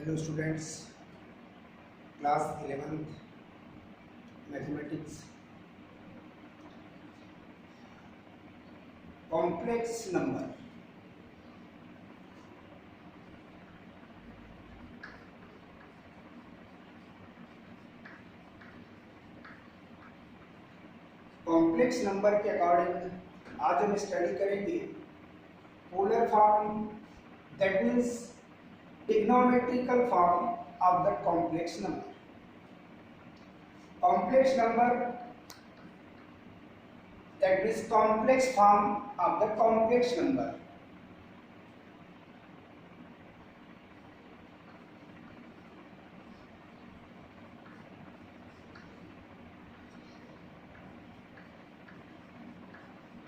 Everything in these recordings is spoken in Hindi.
Hello students, class 11th mathematics. Complex number. Complex number के अकॉर्डिंग आज हम स्टडी करेंगे polar form, that means trigonometrical form of the complex number. Complex number, that is complex form of the complex number.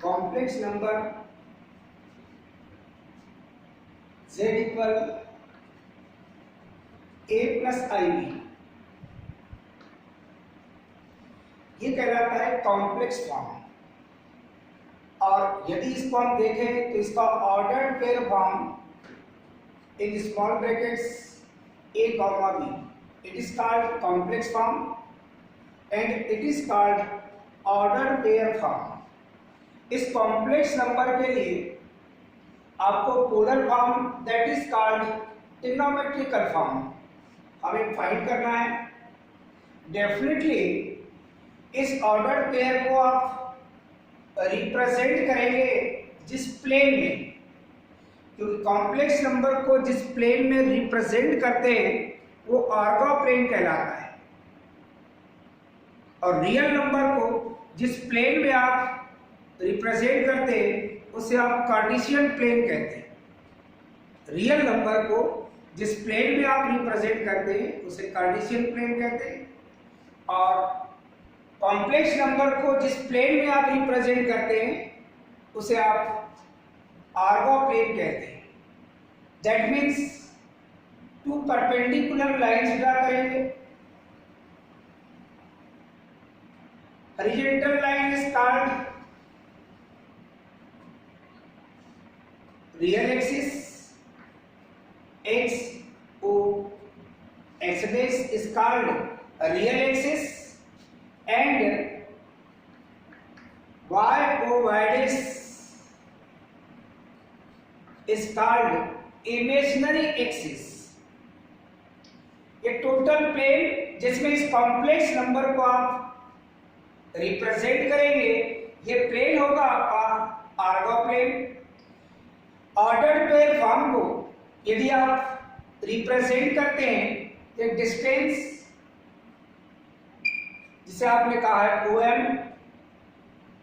Complex number z equal a plus i b, ये कहलाता है कॉम्प्लेक्स फॉर्म। और यदि इसको हम देखें तो इसका ordered pair form in small brackets a comma b, it is called complex form and it is called ordered pair form. इस कॉम्प्लेक्स नंबर के लिए आपको polar form, that is called trigonometrical form, हमें फाइंड करना है। डेफिनेटली इस ऑर्डर पेयर को आप रिप्रेजेंट करेंगे जिस प्लेन में, क्योंकि कॉम्प्लेक्स नंबर को जिस प्लेन में रिप्रेजेंट करते हैं वो ऑर्गो प्लेन कहलाता है, और रियल नंबर को जिस प्लेन में आप रिप्रेजेंट करते हैं उसे आप कार्टेशियन प्लेन कहते हैं। रियल नंबर को जिस प्लेन में आप रिप्रेजेंट करते हैं उसे कार्टेशियन प्लेन कहते हैं, और कॉम्प्लेक्स नंबर को जिस प्लेन में आप रिप्रेजेंट करते हैं उसे आप आर्गो प्लेन कहते हैं। That means two perpendicular lines draw करेंगे। Horizontal line is called real axis, x o x dash is called a real axis, and y o y dash is called imaginary axis। ये टोटल प्लेन जिसमें इस कॉम्प्लेक्स नंबर को आप रिप्रेजेंट करेंगे, ये प्लेन होगा आपका Argand plane. Ordered pair form को यदि आप रिप्रेजेंट करते हैं तो डिस्टेंस, जिसे आपने कहा है OM,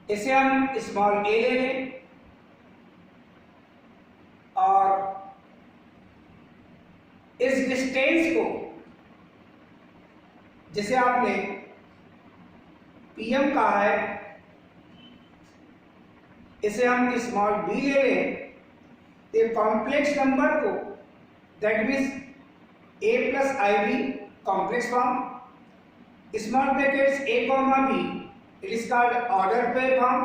इसे हम स्मॉल a ले लें, और इस डिस्टेंस को जिसे आपने PM कहा है इसे हम स्मॉल b ले लें। तो कॉम्प्लेक्स नंबर को, that means a plus i b complex form, small brackets a comma b, it is called order pair form.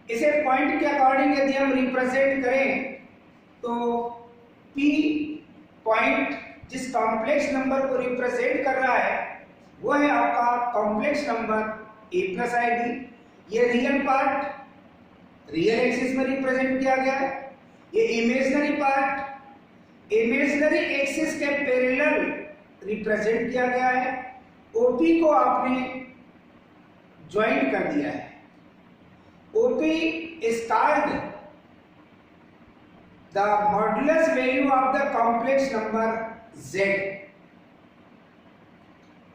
इसे पॉइंट के अकॉर्डिंग यदि हम रिप्रेजेंट करें तो p पॉइंट जिस कॉम्प्लेक्स नंबर को रिप्रेजेंट कर रहा है वो है आपका complex number a plus i b. ये रियल पार्ट रियल एक्सिस में रिप्रेजेंट किया गया है, ये इमेजिनरी पार्ट इमेजिनरी एक्सिस के पैरेलल रिप्रेजेंट किया गया है। ओपी को आपने ज्वाइन कर दिया है। OP is called the modulus value of the complex number z।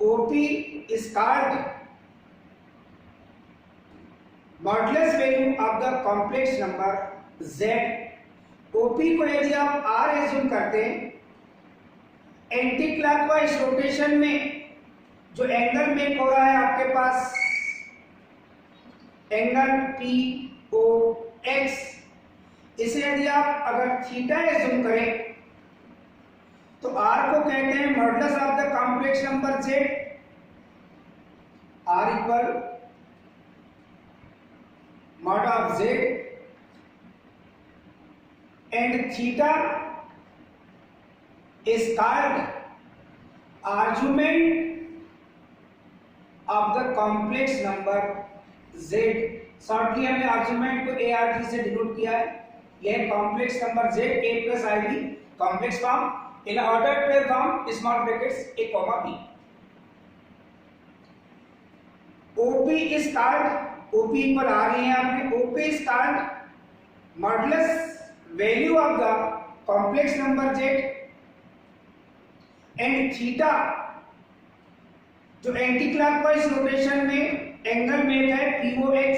OP is called modulus value of the complex number z। OP को यदि आप r एज्यूम करते हैं, एंटी क्लॉकवाइज रोटेशन में जो एंगल मेक हो रहा है आपके पास, एंगल POX, इसे यदि आप अगर थीटा एज्यूम करें तो r को कहते हैं modulus of the complex number z। r equal mod of z and theta is called argument of the complex number z। Shortly हमने आर्गुमेंट को ARG से डिनोट किया है। यह complex number z a plus ib complex form in order pair form small brackets a comma b। OP is called OP पर आ रही है आपने OP is called modulus value of the complex number z and theta जो एंटी क्लॉकवाइज रोटेशन में एंगल मेक है POX,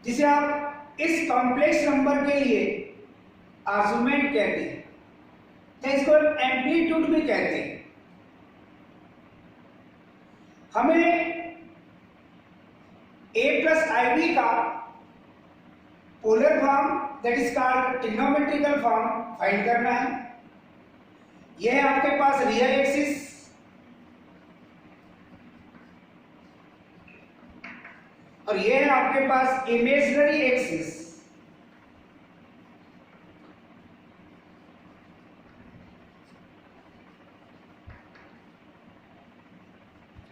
जिसे आप इस कॉम्प्लेक्स नंबर के लिए आर्गुमेंट कहते हैं, तो इसको एम्पलीट्यूड भी कहते हैं। हमें a plus ib का polar form that is called trigonometrical form find करना है। यह है आपके पास रियल एक्सिस और यह है आपके पास इमेजिनरी एक्सिस।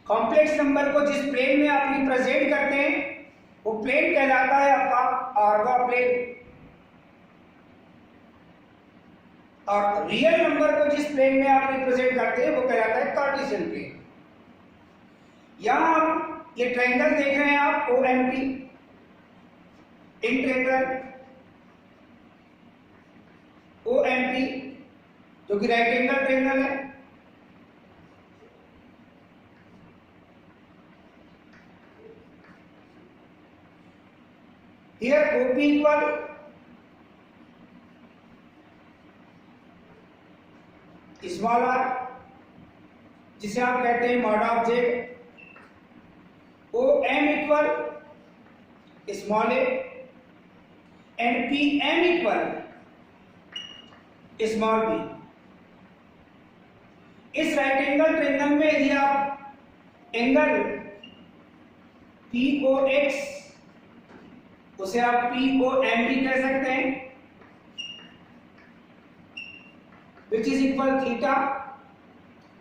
कॉम्प्लेक्स नंबर को जिस प्लेन में आप रिप्रेजेंट करते हैं वो प्लेन कहलाता है आपका ऑर्गा प्लेन, और रियल नंबर को जिस प्लेन में आप रिप्रेजेंट करते हैं वो कहलाता है कार्टेशियन प्लेन। यहां हम ये ट्रायंगल देख रहे हैं आप OMP इन ट्रायंगल OMP जो कि राइट एंगल ट्रायंगल है। Here OP equal small r जिसे आप कहते हैं mod of z, OM equal small a and PM equal small b। इस राइट एंगल ट्रायंगल में यदि आप एंगल POX उसे आप POM भी कह सकते हैं, which is equal theta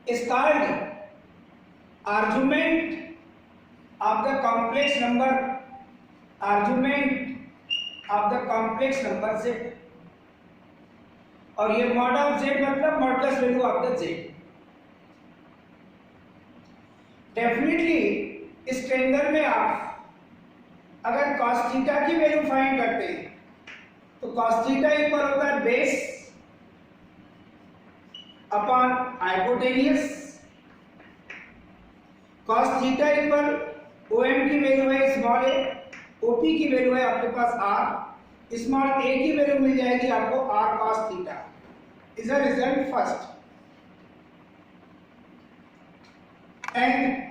is called argument of the complex number, argument of the complex number z। और ये मॉड ऑफ z मतलब modulus value of the z। Definitely इस ट्रायंगल में आप अगर cos थीटा की वैल्यू फाइंड करते हैं तो cos थीटा इक्वल होता है base upon hypotenuse. cos theta equal OM की वैल्यू है स्मॉल a, OP की वैल्यू है आपके पास r, स्मॉल a की वैल्यू मिल जाएगी आपको r cos theta. Is a result first and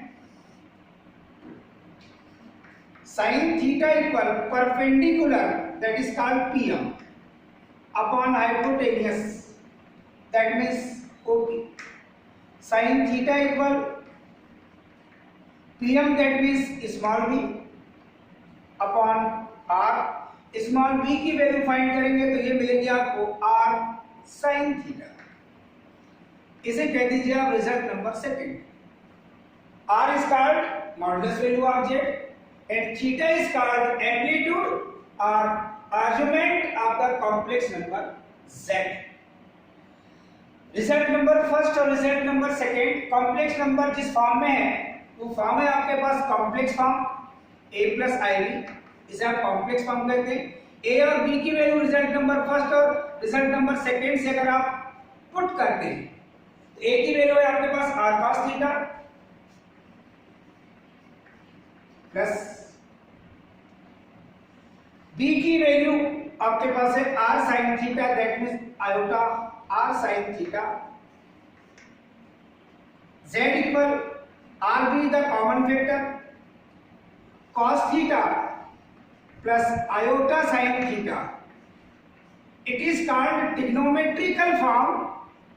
sin theta equal perpendicular that is called PM upon hypotenuse that means OP। sin theta equal PM that means small b upon r। Small b की वैल्यू फाइंड करेंगे तो ये मिलेगी आपको r sin theta। इसे कह दीजिए आप result number second. r is called modulus value of z and theta is called amplitude or argument of the complex number z। Result number first और result number second complex number जिस फॉर्म में है वो फॉर्म है आपके पास complex form a plus ib, इसे आप कॉम्प्लेक्स फॉर्म कहते हैं। a और b की वैल्यू रिजल्ट नंबर फर्स्ट और रिजल्ट नंबर सेकंड से अगर आप पुट करते हैं तो a की वैल्यू है आपके पास r cos theta plus b की वैल्यू आपके पास है r sin theta that means iota r sin theta. z equal rb the common factor cos theta plus iota sin theta. It is called trigonometrical form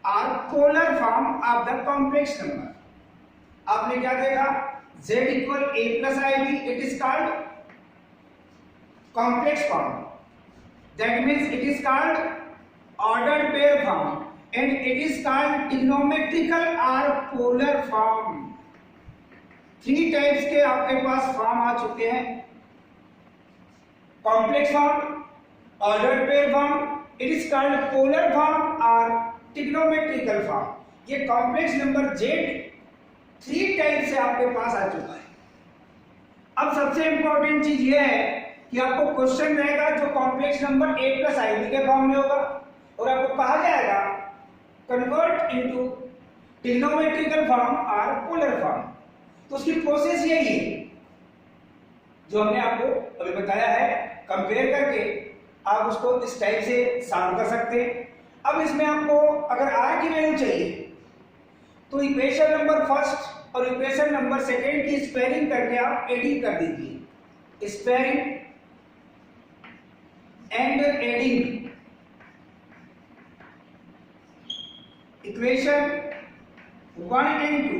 और polar form of the complex number. आपने क्या देखा z equal a plus ib, it is called complex form, that means it is called ordered pair form and it is called trigonometrical or polar form. 3 types के आपके पास फॉर्म आ चुके हैं, complex form, ordered pair form, it is called polar form और ट्रिग्नोमेट्रिकल फॉर्म। ये कॉम्प्लेक्स नंबर जेड 3 टाइप से आपके पास आ चुका है। अब सबसे इंपॉर्टेंट चीज ये है कि आपको क्वेश्चन रहेगा जो complex number a plus ib के फॉर्म में होगा और आपको कहा जाएगा कन्वर्ट इनटू ट्रिग्नोमेट्रिकल फॉर्म और पोलर फॉर्म। तो उसकी प्रोसेस यही है जो हमने आपको अभी बताया है, कंपेयर करके आप उसको इस टाइप से सॉल्व कर सकते हैं। अब इसमें आपको अगर r की वैल्यू चाहिए तो इक्वेशन नंबर फर्स्ट और इक्वेशन नंबर सेकेंड की स्पेयरिंग करके आप एडिंग कर दीजिए, sparing and adding. Equation 1 and 2,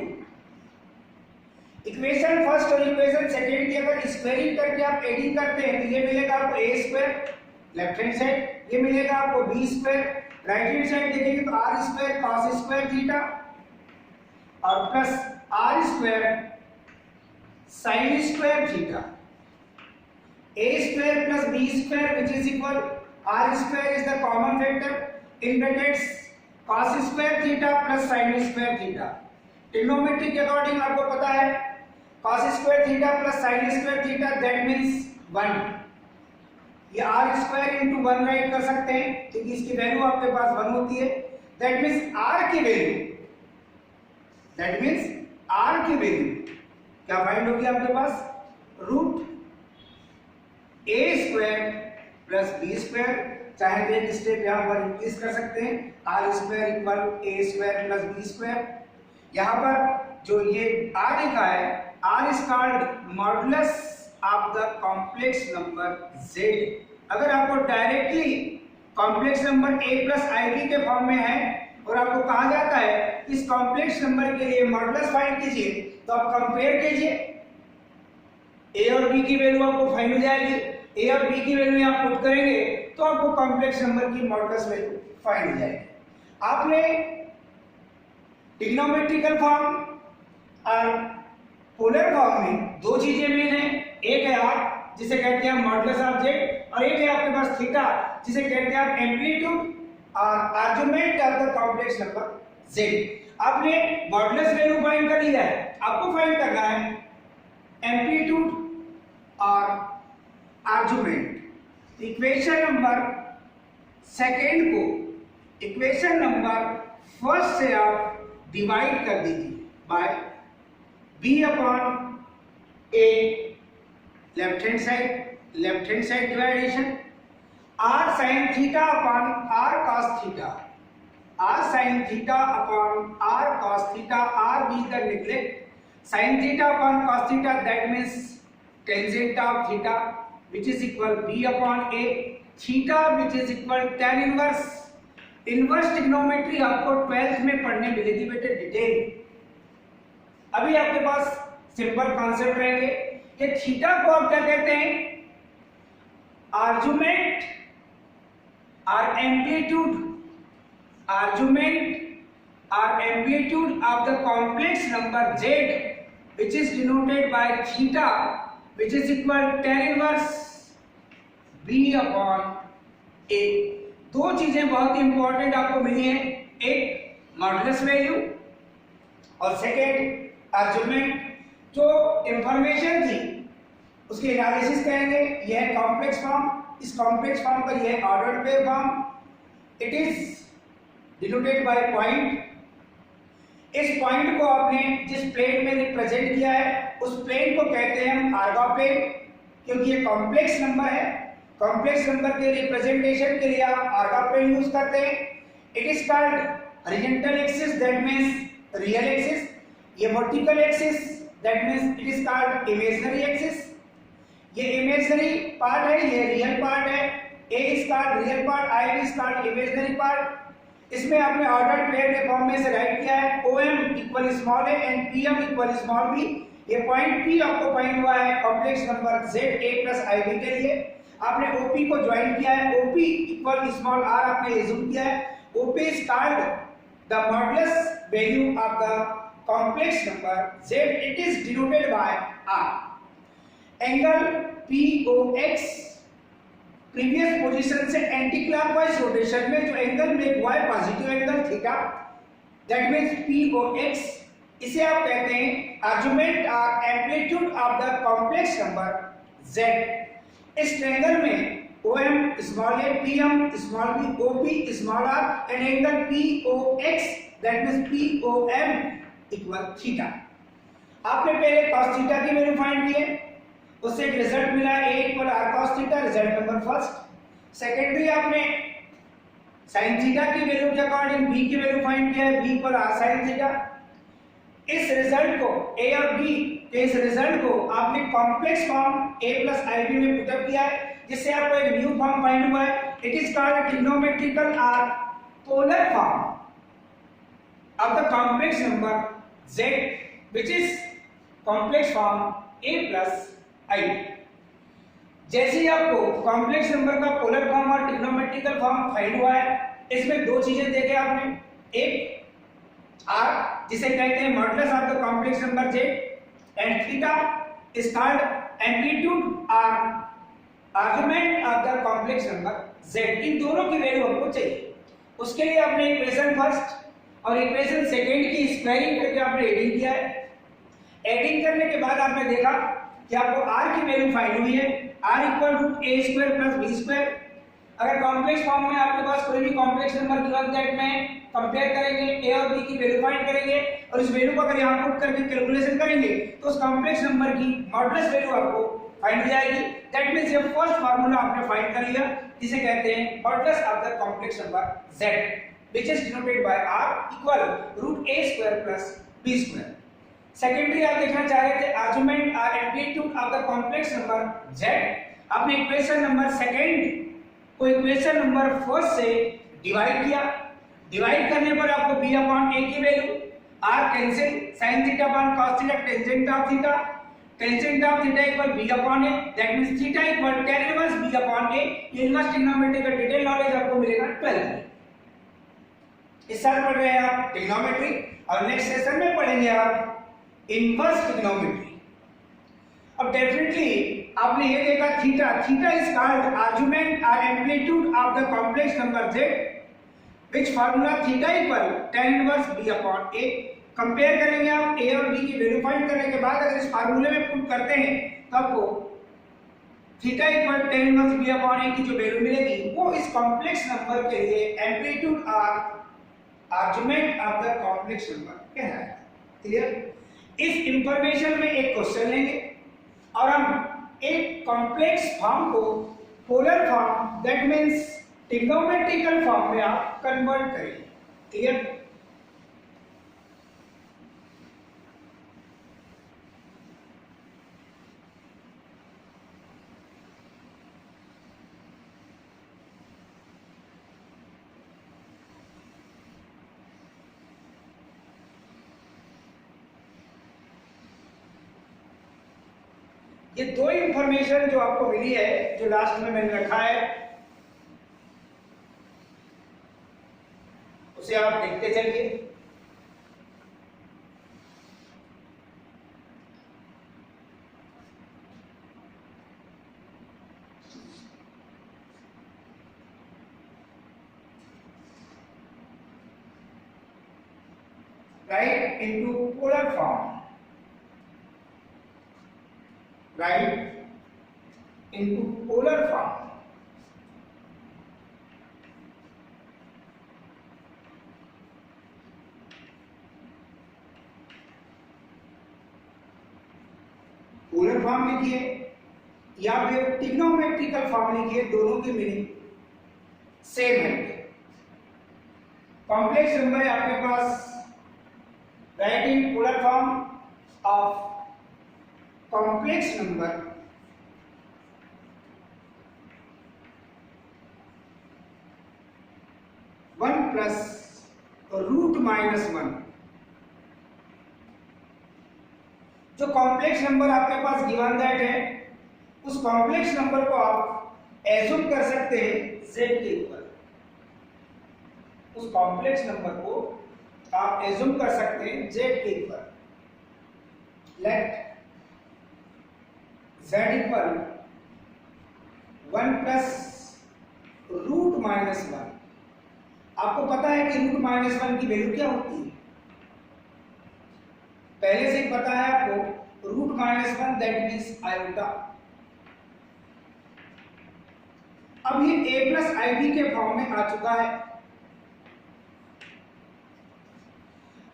equation first और इक्वेशन सेकेंड की अगर स्क्वायरिंग करके आप एडिंग करते हैं तो ये मिलेगा आपको a square left hand side, ये मिलेगा आपको b square right hand side देखेंगे तो r square cos square theta और plus r square sin square theta. a square plus b square which is equal r square is the common factor in brackets cos square theta plus sin square theta. Trigonometry के अकॉर्डिंग आपको पता है cos square theta plus sin square theta that means 1। ये r स्क्वायर इनटू 1 राइट कर सकते हैं क्योंकि इसकी वैल्यू आपके पास 1 होती है। दैट मींस r की वैल्यू क्या फाइंड होगी आपके पास, root a square plus b square, चाहे तो एक स्टेप यहां पर इंक्रीज कर सकते हैं, r square equal a square plus b square. यहां पर जो ये r लिखा है r is called modulus of the complex number z। अगर आपको directly complex number a plus ib के फॉर्म में है और आपको कहा जाता है इस कॉम्प्लेक्स नंबर के लिए मॉडुलस फाइंड कीजिए तो आप कंपेयर कीजिए, a और b की वैल्यू आपको फाइंड हो जाएगी, a और b की वैल्यू आप पुट करेंगे तो आपको कॉम्प्लेक्स नंबर की मॉडुलस वैल्यू फाइंड हो जाएगी। आपने ट्रिग्नोमेट्रिकल फॉर्म और पोलर फॉर्म में 2 चीजें मेन है, एक है r जिसे कहते हैं मॉडुलस ऑफ z और एक है आपके पास थीटा जिसे कहते हैं आप एम्पलीट्यूड और argument of the complex number z। आपने मॉडुलस वैल्यू फाइंड कर लिया है, आपको फाइंड करना है एम्पलीट्यूड और आर्गुमेंट। इक्वेशन नंबर सेकेंड को इक्वेशन नंबर फर्स्ट से आप डिवाइड कर दीजिए by b upon a left hand side division r sin theta upon r cos theta, r sin theta upon r cos theta, r be the neglect sin theta upon cos theta that means tangent of theta which is equal b upon a, theta which is equal tan inverse. Inverse trigonometry आपको 12th में पढ़ने मिलेगी बेटे डिटेल। अभी आपके पास सिंपल कॉन्सेप्ट रहेंगे कि थीटा को आप क्या कहते हैं, आर्गुमेंट और amplitude of the complex number z which is denoted by theta which is equal tan inverse b upon a। 2 चीजें बहुत ही इंपॉर्टेंट आपको मिली हैं, एक मॉडुलस वैल्यू और सेकेंड आर्गुमेंट। जो इंफॉर्मेशन थी उसकी एनालिसिस करेंगे। यह है कॉम्प्लेक्स फॉर्म, इस कॉम्प्लेक्स फॉर्म का यह ordered pair form, it is denoted by point. इस पॉइंट को आपने जिस प्लेन में रिप्रेजेंट किया है उस प्लेन को कहते हैं हम आर्गा प्लेन, क्योंकि ये कॉम्प्लेक्स नंबर है। कॉम्प्लेक्स नंबर के रिप्रेजेंटेशन के लिए आप आर्गा प्लेन यूज करते हैं। It is called horizontal axis that means real axis, ये vertical axis that means it is called imaginary axis. ये इमेजिनरी पार्ट है, ये रियल पार्ट है। a is called real part, i is called imaginary part. इसमें आपने ऑर्डर्ड पेयर के फॉर्म में से राइट किया है OM equal small a and PM equal small b। ये पॉइंट P आपको फाइंड हुआ है complex number z a plus ib के लिए। आपने OP को ज्वाइन किया है, OP इक्वल स्मॉल r आपने एज्यूम किया है, OP is called the modulus value of the complex number z, it is denoted by r। Angle POX previous position से एंटी क्लॉकवाइज रोटेशन में जो एंगल मेक हुआ है positive angle theta, that means POX, इसे आप कहते हैं आर्गुमेंट और amplitude of the complex number z। इस ट्रायंगल में OM small a, PM small b, OP small r and angle POX that means POM equal theta. आपने पहले cos थीटा की वैल्यू फाइंड की है, उससे एक रिजल्ट मिला a equal r cos theta, result number first. Secondary आपने sin थीटा की वैल्यू के अकॉर्डिंग b की वैल्यू फाइंड किया है, b equal r sin theta. इस रिजल्ट को a और b के इस रिजल्ट को आपने complex form a plus ib में पुट अप किया है, जिससे आपको एक न्यू फॉर्म फाइंड हुआ है। इट इज कॉल्ड ट्रिग्नोमेट्रिकल और polar form of the complex number z, which is complex form a plus ib। जैसे ही आपको कॉम्प्लेक्स नंबर का पोलर फॉर्म और ट्रिग्नोमेट्रिकल फॉर्म फाइंड हुआ है, इसमें दो चीजें देखे आपने, एक r जिसे कहते हैं modulus of the complex number z and theta is called amplitude और argument of the complex number z। इन दोनों की वैल्यू हमको चाहिए। उसके लिए आपने इक्वेशन फर्स्ट और इक्वेशन सेकंड की स्क्वायरिंग करके आपने एडिंग किया है। एडिंग करने के बाद आपने देखा कि आपको r की वैल्यू फाइंड हुई है, r equal root a square plus b square. अगर कॉम्प्लेक्स फॉर्म में आपके पास कोई भी कॉम्प्लेक्स नंबर गिवन दैट में कंपेयर करेंगे, a और b की वैल्यू फाइंड करेंगे और इस वैल्यू को अगर यहां पुट करके कैलकुलेशन करेंगे तो उस कॉम्प्लेक्स नंबर की मॉडुलस वैल्यू आपको फाइंड हो जाएगी। दैट मींस ये फर्स्ट फार्मूला आपने फाइंड कर लिया, जिसे कहते हैं modulus of the complex number z, which is denoted by r equal root a square plus b square. Secondary आप देखना चाह रहे थे आर्गुमेंट और amplitude of the complex number z। आपने इक्वेशन नंबर सेकंड को इक्वेशन नंबर फर्स्ट से डिवाइड किया। डिवाइड करने पर आपको b अपॉन a की value, r cancel, sin theta upon cos theta, tangent of theta, tangent of theta equal b upon a, that means theta equal tan inverse b upon a। ये इनवर्स ट्रिग्नोमेट्री का डिटेल नॉलेज आपको मिलेगा 12th में। इस साल पढ़ रहे हैं आप ट्रिग्नोमेट्री और नेक्स्ट सेशन में पढ़ेंगे आप इनवर्स ट्रिग्नोमेट्री। अब डेफिनेटली आपने ये देखा theta, theta is called argument और amplitude of the complex number z, which formula theta equal tan inverse b upon a। Compare करेंगे आप a और b की वैल्यू फाइंड करने के बाद अगर इस फार्मूले में पुट करते हैं तो आपको theta equal tan inverse b upon a की जो वैल्यू मिलेगी वो इस कॉम्प्लेक्स नंबर के लिए एम्पलीट्यूड और argument of the complex number कहलाएगा। क्लियर? इस इंफॉर्मेशन में एक क्वेश्चन लेंगे और हम एक कॉम्प्लेक्स फॉर्म को polar form that means trigonometrical form में आप कन्वर्ट करेंगे। क्लियर? ये दो इंफॉर्मेशन जो आपको मिली है, जो लास्ट में मैंने रखा है, उसे आप देखते चलिए। Write into polar form. Write into polar form. Polar form लिखिए या फिर ट्रिग्नोमेट्रिकल फॉर्म लिखिए, दोनों की मीनिंग सेम है। कॉम्प्लेक्स नंबर है आपके पास, write in polar form of complex number one plus root minus one. जो कॉम्प्लेक्स नंबर आपके पास गिवन दैट है, उस कॉम्प्लेक्स नंबर को आप एज्यूम कर सकते हैं z के ऊपर, उस कॉम्प्लेक्स नंबर को आप एज्यूम कर सकते हैं z के ऊपर। Let z equal 1 plus root minus 1। आपको पता है कि रूट माइनस 1 की वैल्यू क्या होती है, पहले से ही पता है आपको, root minus 1 that means iota. अब ये a प्लस आई बी के फॉर्म में आ चुका है।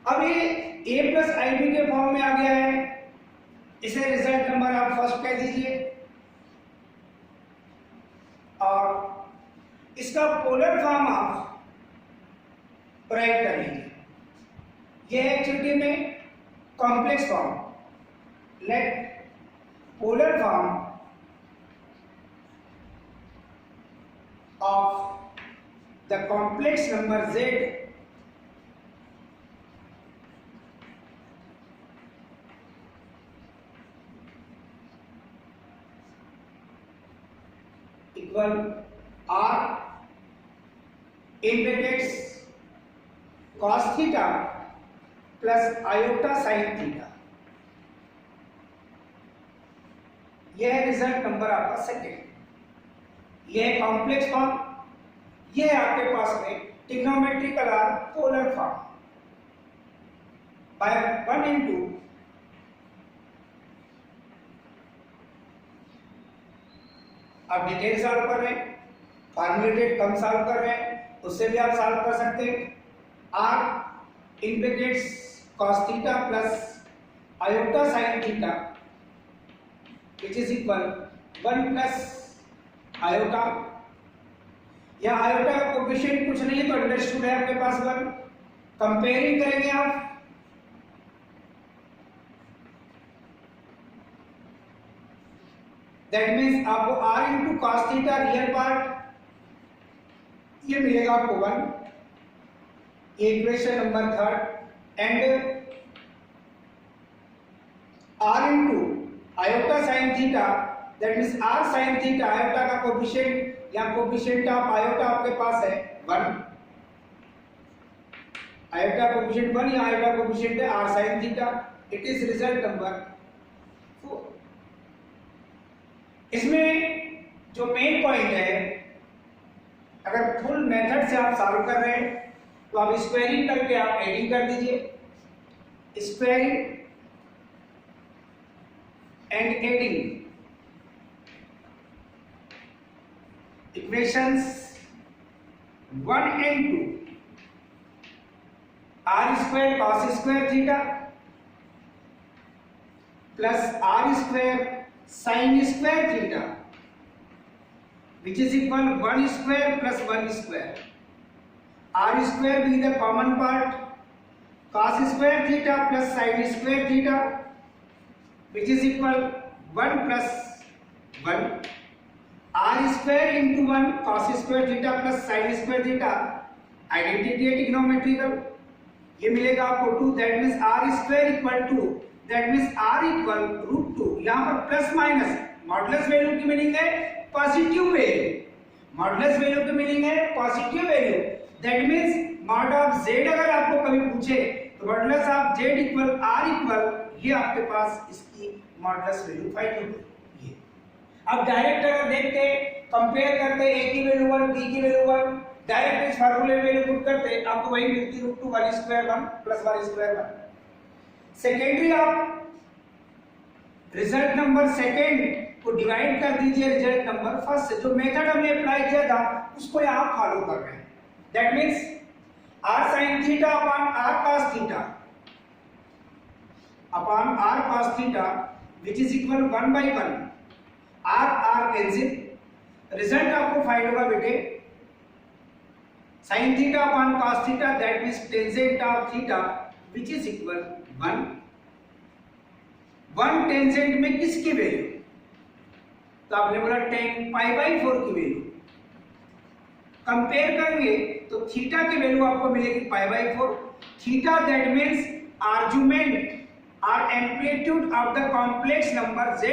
अब ये a प्लस आई बी के फॉर्म में आ गया है, इसे रिजल्ट नंबर आप फर्स्ट कह दीजिए और इसका पोलर फॉर्म आप राइट कर लीजिए। यह है एक्चुअली में complex form. Let polar form of the complex number z equal r in brackets cos theta plus iota sin theta। यह है रिजल्ट नंबर आपका सेकेंड। यह है कॉम्प्लेक्स फॉर्म, यह है आपके पास में ट्रिग्नोमेट्रिकल और पोलर फॉर्म बाय 1 into आप डिटेल सॉल्व कर रहे हैं, फॉर्मुलेटेड कम सॉल्व कर रहे हैं, उससे भी आप सॉल्व कर सकते हैं। r in brackets cos theta plus iota sin theta which is equal 1 plus iota. या आयोटा का कोएफिशिएंट कुछ नहीं है तो अंडरस्टूड है आपके पास 1। कंपेयरिंग करेंगे आप, दैट मींस आपको r into cos theta real part ये मिलेगा आपको 1, ये equation number third. And r into iota sin theta that means r sin theta, iota का कोएफिशिएंट या कोएफिशिएंट ऑफ आयोटा आपके पास है 1, आयोटा कोएफिशिएंट 1 या आयोटा कोएफिशिएंट है r sin theta. It is result number 4। इसमें जो मेन पॉइंट है, अगर फुल मेथड से आप सॉल्व कर रहे हैं तो आप स्क्वायरिंग करके आप एडिंग कर दीजिए। Squaring and adding equations 1 and 2 r square cos square theta plus r square sin square theta which is equal 1 square plus 1 square, r square being the common part, cos square theta plus sin square theta which is equal 1 plus 1, r square into 1 cos square theta plus sin square theta, identity है ट्रिग्नोमेट्रिकल, ये मिलेगा आपको 2, that means r square equal to, that means r equal √2। यहाँ पर प्लस माइनस, मॉडुलस वैल्यू की मीनिंग है पॉजिटिव वैल्यू, मॉडुलस वैल्यू की मीनिंग है positive value, that means mod of z अगर आपको कभी पूछे तो modulus of z equal r equal, ये आपके पास इसकी मॉडुलस वैल्यू फाइंड होगी। अब डायरेक्ट अगर देखते कंपेयर करते a की वैल्यू 1 b की वैल्यू 1, डायरेक्ट इस फार्मूले में वैल्यू पुट करते आपको वही मिलती √2 1 स्क्वायर 1 प्लस 1 स्क्वायर 1। सेकेंडरी आप रिजल्ट नंबर सेकेंड को डिवाइड कर दीजिए रिजल्ट नंबर फर्स्ट से। जो मेथड हमने अप्लाई किया था उसको यहां फॉलो कर रहे हैं, that means r sin theta upon r cos theta upon r cos theta which is equal 1/1, r cancel, result आपको फाइंड होगा बेटे sin theta upon cos theta that means tangent of theta which is equal 1 tangent में किसकी वैल्यू, तो आपने बोला tan π/4 की वैल्यू। कंपेयर करेंगे तो थीटा की वैल्यू आपको मिलेगी π/4, थीटा दैट मींस आर्गुमेंट और amplitude of the complex number z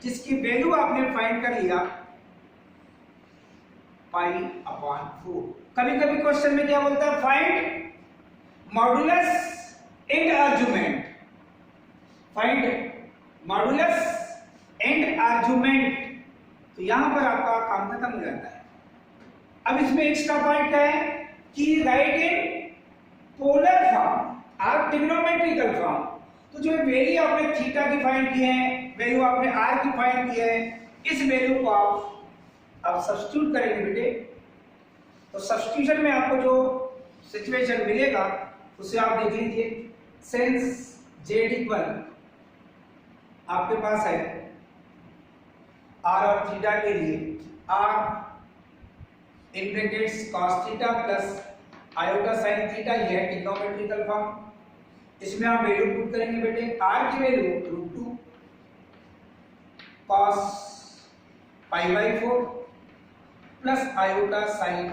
जिसकी वैल्यू आपने फाइंड कर लिया पाई अपॉन 4। कभी कभी क्वेश्चन में क्या बोलता है, find modulus and argument, find modulus and argument, तो यहां पर आपका काम खत्म हो जाता है। अब इसमें एक्स्ट्रा पार्ट क्या है कि राइट इन पोलर फॉर्म और ट्रिग्नोमेट्रिकल फॉर्म। तो जो वैल्यू आपने थीटा की फाइंड की है, वैल्यू आपने आर की फाइंड की है, इस वैल्यू को आप सब्स्टिट्यूट करेंगे बेटे, तो सब्स्टिट्यूशन में आपको जो सिचुएशन मिलेगा उसे आप देख लीजिए। सिंस जेड इक्वल आपके पास है आर और थीटा के लिए r in brackets cos theta plus iota sin theta, यह ट्रिग्नोमेट्रिकल फॉर्म। इसमें आप वैल्यू पुट करेंगे बेटे, r की value √2 cos π/4 plus iota sin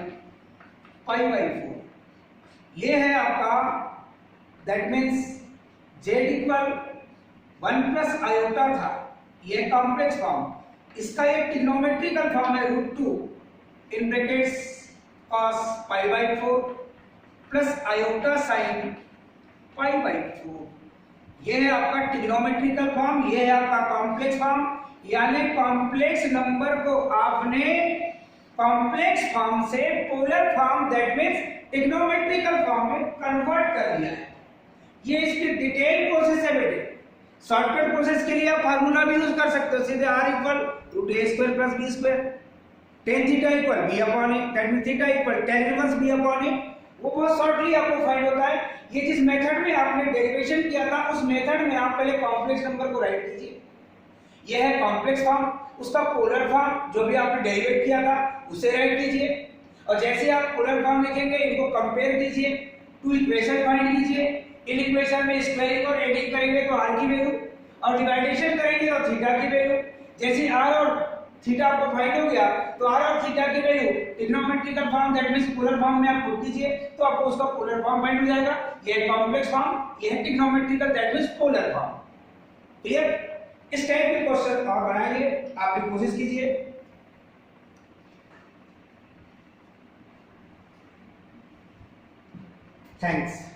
π/4। ये है आपका, that means z equal 1 plus iota था, ये कॉम्प्लेक्स फॉर्म, इसका एक ट्रिग्नोमेट्रिकल फॉर्म है √2 in brackets cos π/4 plus iota sin π/4। ये है आपका ट्रिग्नोमेट्रिकल फॉर्म, ये है आपका कॉम्प्लेक्स फॉर्म। यानी कॉम्प्लेक्स नंबर को आपने कॉम्प्लेक्स फॉर्म से polar form, that means trigonometrical form में कन्वर्ट कर दिया है। ये इसकी डिटेल प्रोसेस है बेटे। शॉर्टकट प्रोसेस के लिए आप फार्मूला भी यूज कर सकते हो, सीधे r equal √a² plus b², tan theta equal b upon a, that means theta equal tan inverse b upon a, वो बहुत शॉर्टली आपको फाइंड होता है। ये जिस मेथड में आपने डेरिवेशन किया था, उस मेथड में आप पहले कॉम्प्लेक्स नंबर को राइट कीजिए, यह है कॉम्प्लेक्स फॉर्म, उसका पोलर फॉर्म जो भी आपने डेरिवेट किया था उसे राइट कीजिए, और जैसे आप पोलर फॉर्म लिखेंगे इनको कंपेयर कीजिए, टू इक्वेशन फाइंड कीजिए, इन इक्वेशन में स्क्वायरिंग और एडिंग करेंगे तो r की वैल्यू, और डिवाइडेशन करेंगे और थीटा की वैल्यू। जैसे r और थीटा आपको फाइंड हो गया तो r और थीटा की value trigonometrical form, that means polar form में आप पुट कीजिए तो आपको उसका पोलर फॉर्म फाइंड हो जाएगा। ये है कॉम्प्लेक्स फॉर्म, ये है trigonometrical, that means polar form. Clear? इस टाइप के क्वेश्चन आप बनाइए, आप भी कोशिश कीजिए। थैंक्स।